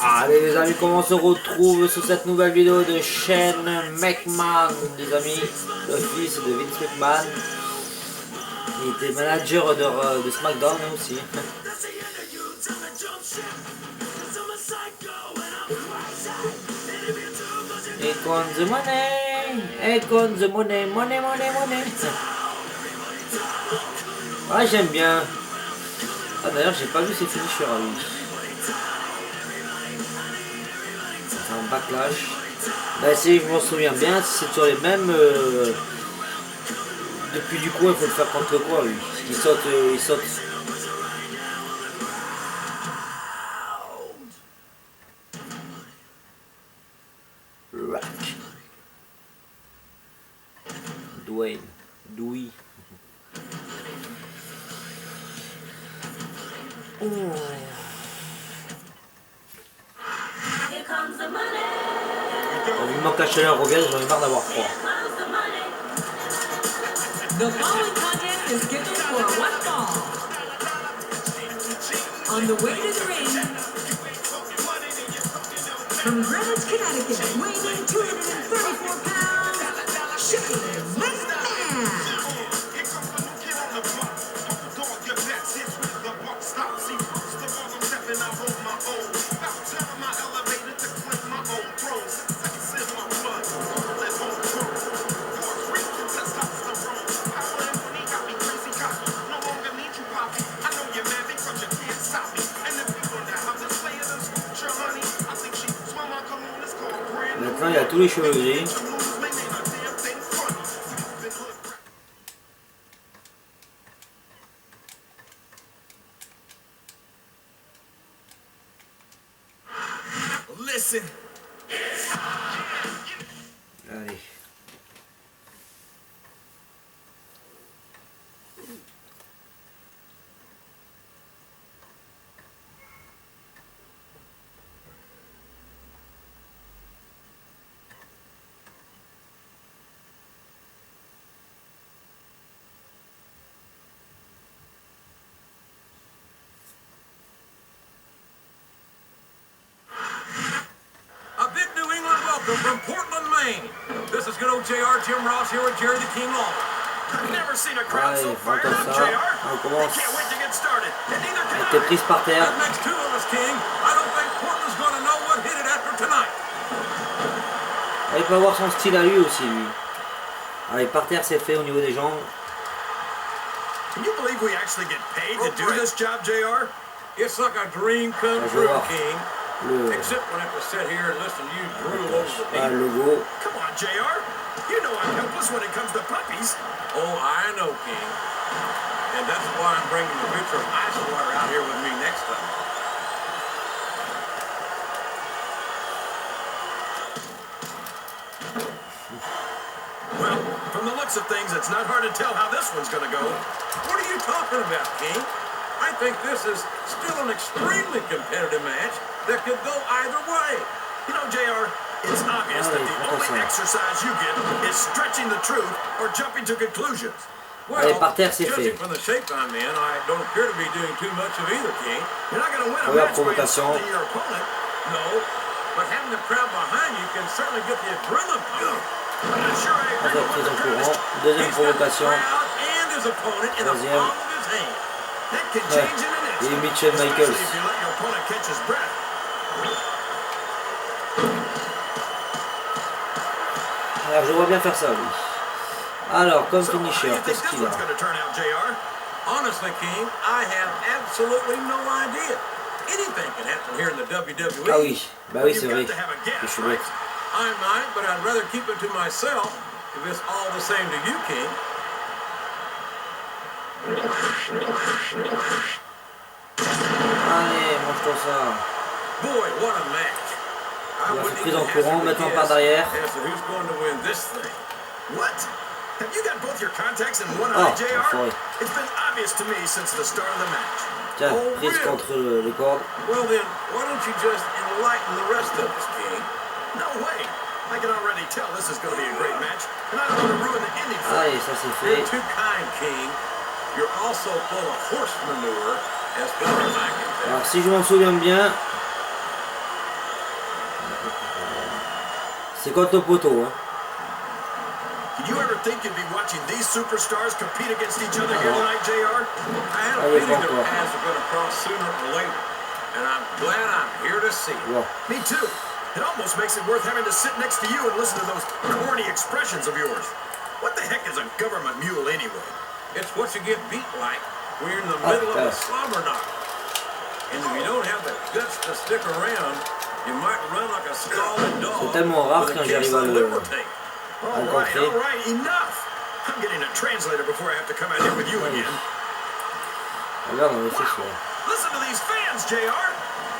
Allez les amis, comment on se retrouve sur cette nouvelle vidéo de chaîne McMahon, les amis, le fils de Vince McMahon. Il était manager de Smackdown aussi. Et con the money, et con the money, money. Ouais, j'aime bien. Ah d'ailleurs, j'ai pas vu ses finishers à lui. C'est un backlash. Bah si je m'en souviens bien, c'est sur les mêmes. Depuis du coup, il faut le faire contre quoi lui. Il saute, il saute. Rack. Dwayne. Dewey. Oh. Vivement que la chaleur revienne, j'en ai marre d'avoir froid. The following contest is scheduled for one fall. On the way to the ring, from Greenwich, Connecticut, weighing 234 pounds, Shane McMahon. Maintenant il a tous les cheveux gris. Allez. From Portland, Maine. This is good old JR, Jim Ross here with Jerry the King Lawler. I've never seen a crowd so fired up, JR. I can't wait to get started. And neither can I. Prise par terre. That makes two of us, King. I don't think Portland's going to know what hit it after tonight. Il peut avoir son style à lui aussi, lui. Allez, par terre, c'est fait au niveau des jambes. Can you believe we actually get paid to do this job, JR? It's like a dream come true, King. Except when I have to sit here and listen to you drool over me. Come on, JR. You know I'm helpless when it comes to puppies. Oh, I know, King. And that's why I'm bringing the pitcher of ice water out here with me next time. Well, from the looks of things, it's not hard to tell how this one's going to go. What are you talking about, King? I think this is still an extremely competitive match that could go either way. You know, JR, it's obvious that the only exercise you get is stretching the truth or jumping to conclusions. Well, judging from the shape I'm in, I don't appear to be doing too much of either, King. You're not going to win a match by insulting your opponent. No, but having the crowd behind you can certainly get the adrenaline pumping. I'm not sure I agree with the premise. He's got the crowd and his opponent in the palm of his hand. That can change in an instant, especially if you let your opponent catch his breath. Alors je vois bien faire ça lui. Alors comme finisher, qu'est-ce qu'il a? Honestly, King, I have absolutely no idea. Anything can happen here in the WWE. Ah oui, bah oui c'est vrai. Je suis bête. I might, but I'd rather keep it to myself if it's all the same to you, King. Allez, mange-toi ça. Boy, what a match. Il a fait prise en courant, maintenant par derrière. What? Have you got both your contacts in one eye, JR? It's been obvious to me since the start of the match. Tiens, prise contre les cordes. Well then, why don't you just enlighten the rest of us, King? No way. I can already tell this is going to be a great match, and I don't want to ruin the ending for you. Allez, ça c'est fait. You're too kind, King. You're also full of horse manure, as far as I can tell. Alors si je m'en souviens bien, C'est contre le poteau. Hein. Did you ever think you'd be watching these superstars compete against each other here tonight, JR? I had a Allez, feeling their encore. paths are going to cross sooner or later, and I'm glad I'm here to see it. Wow. Me too. It almost makes it worth having to sit next to you and listen to those corny expressions of yours. What the heck is a government mule anyway? It's what you get beat like when you're in the middle of a slobber knock. And if you don't have the guts to stick around, you might run like a stalled dog. C'est tellement rare quand j'arrive à le All right, enough. I'm getting a translator before I have to come out here with you again. Regarde, on fait ça. Listen to these fans, JR.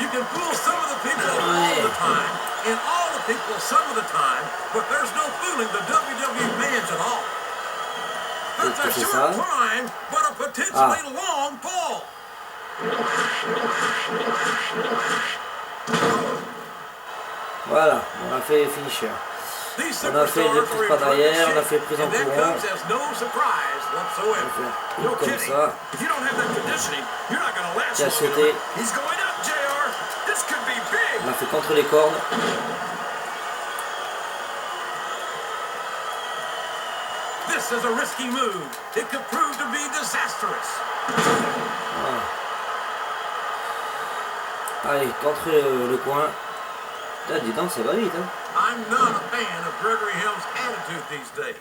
You can fool some of the people all the time, and all the people some of the time, but there's no fooling the WWE fans at all. That's a short climb, but a potentially long fall. Voilà, on a fait les finishers. On a fait des petites pas derrière, on a fait prise en courant. On a fait comme ça. Qui a sauté. On a fait contre les cordes. This is a risky move. It could prove to be disastrous. Allez, contre le coin. Là, dis donc, ça va vite, hein. I'm not a fan of Gregory Helm's attitude these days,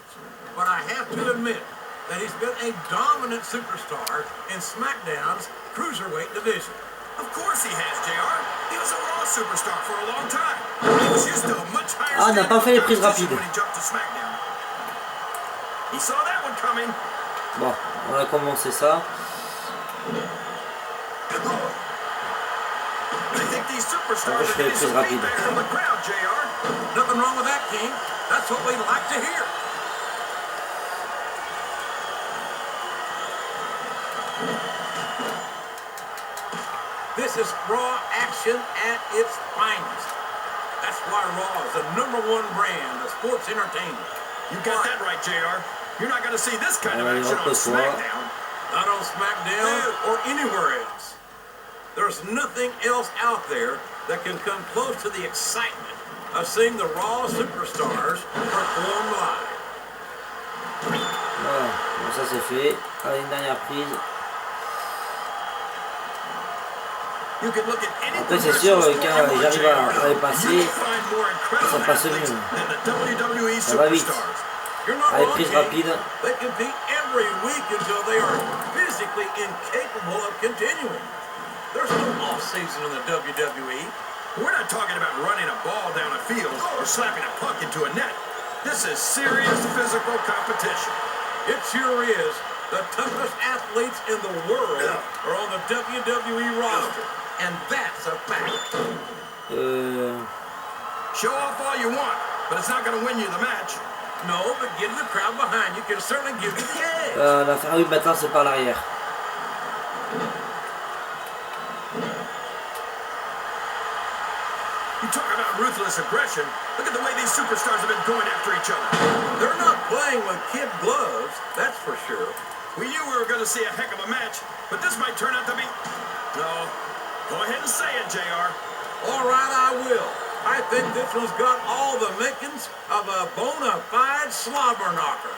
but I have to admit that he's been a dominant superstar in Smackdown's cruiserweight division. Of course he has, JR. He was a Raw superstar for a long time. He was used to a much higher on n'a pas fait les prises rapides. when he jumped to Smackdown. He saw that one coming. Bon, on a commencé ça. Superstars are getting some feedback from the crowd, JR. Nothing wrong with that, King. That's what we'd like to hear. This is Raw action at its finest. That's why Raw is the #1 brand of sports entertainment. You got that right, JR. You're not going to see this kind of action on SmackDown. Not on SmackDown or anywhere else. There's nothing else out there that can come close to the excitement of seeing the Raw superstars perform live. Voilà, bon, ça c'est fait. Allez, une dernière prise. Après c'est sûr, quand j'arrive à les passer, ça passe mieux. Ça va vite. Allez, prise rapide. They compete every week until they are physically incapable of continuing. There's no off-season in the WWE. We're not talking about running a ball down a field or slapping a puck into a net. This is serious physical competition. It sure is. The toughest athletes in the world are on the WWE roster, and that's a fact. Show off all you want, but it's not going to win you the match. No, but getting the crowd behind you can certainly give you the edge. Ah oui, maintenant c'est par l'arrière. You talk about ruthless aggression. Look at the way these superstars have been going after each other. They're not playing with kid gloves, that's for sure. We knew we were going to see a heck of a match, but this might turn out to be... No. Go ahead and say it, JR. All right, I will. I think this one's got all the makings of a bona fide slobber knocker.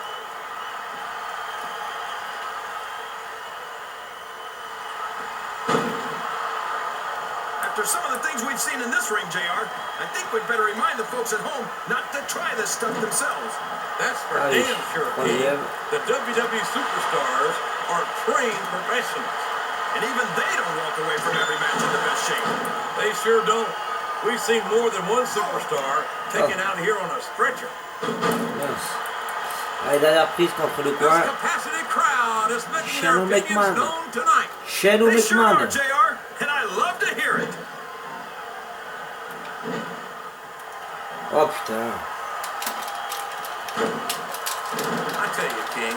After some of the things we've seen in this ring, JR, I think we'd better remind the folks at home not to try this stuff themselves. That's for damn sure, King. The WWE superstars are trained professionals. And even they don't walk away from every match in the best shape. They sure don't. We've seen more than one superstar taken out here on a stretcher. Yes. Allez, dernière prise contre le coin. Shadow McMahon. Shadow McMahon. And I love to hear it. Oh putain. I tell you, King.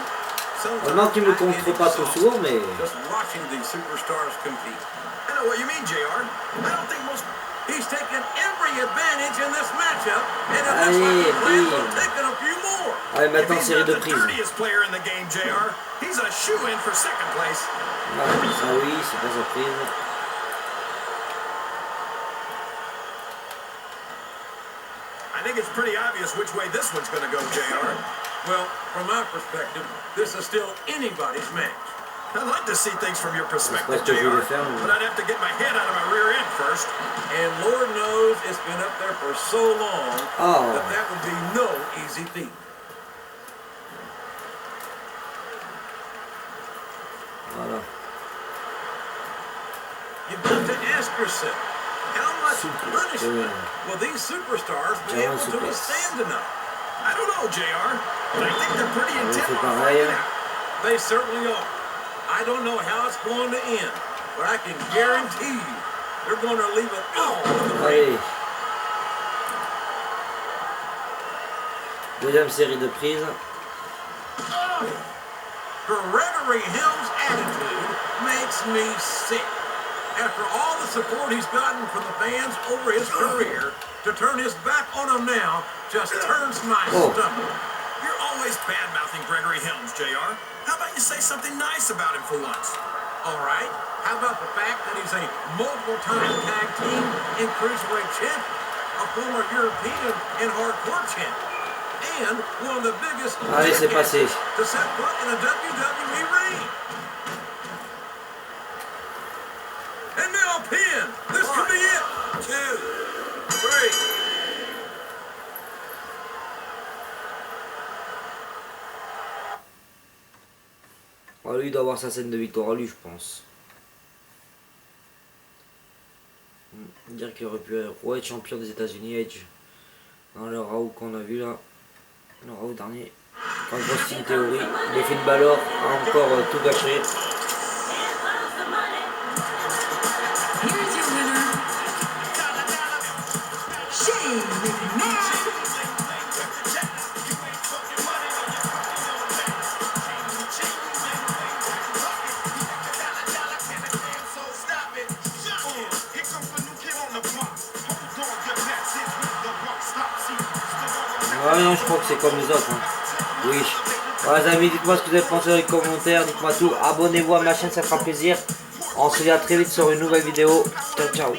Heureusement qu'il me contre pas trop souvent, mais... Just watching these superstars compete. I know what you mean, JR. I don't think most... He's taken every advantage in this matchup, and it looks like he plans on taking a few more. Allez, maintenant série de prises. Dirtiest player in the game, JR. He's a shoe-in for second place. Ah, ça oui, c'est pas sa prise. I I think it's pretty obvious which way this one's going to go, JR. Well, from my perspective, this is still anybody's match. I'd like to see things from your perspective, JR, but I'd have to get my head out of my rear end first. And Lord knows it's been up there for so long that would be no easy feat. Voilà. You've got to ask yourself, how much punishment will these superstars be able to withstand tonight? I don't know, JR, but I think they're pretty intent on fighting out. They certainly are. I don't know how it's going to end, but I can guarantee you they're going to leave it all on the ring. Deuxième série de prises. Gregory Helms' attitude makes me sick. After all the support he's gotten from the fans over his career, to turn his back on him now just turns my stomach. You're always bad-mouthing Gregory Helms, JR. How about you say something nice about him for once? All right. How about the fact that he's a multiple-time tag team and cruiserweight champion, a former European and hardcore champion, and one of the biggest to set foot in a WWE ring. And now a pin. This could be it. 2, 3. Oh, lui, il doit avoir sa scène de victoire à lui, je pense. Dire qu'il aurait pu être champion des États-Unis, Edge. Dans le Raw qu'on a vu là. Le Raw dernier. Quand je vois une théorie, les Finn Balor a encore tout gâché. Here's your winner, Shane McMahon. Ah non, je crois que c'est comme les autres. Hein. Oui. Voilà, les amis, dites-moi ce que vous avez pensé dans les commentaires. Dites-moi tout. Abonnez-vous à ma chaîne, ça fera plaisir. On se dit à très vite sur une nouvelle vidéo. Ciao, ciao.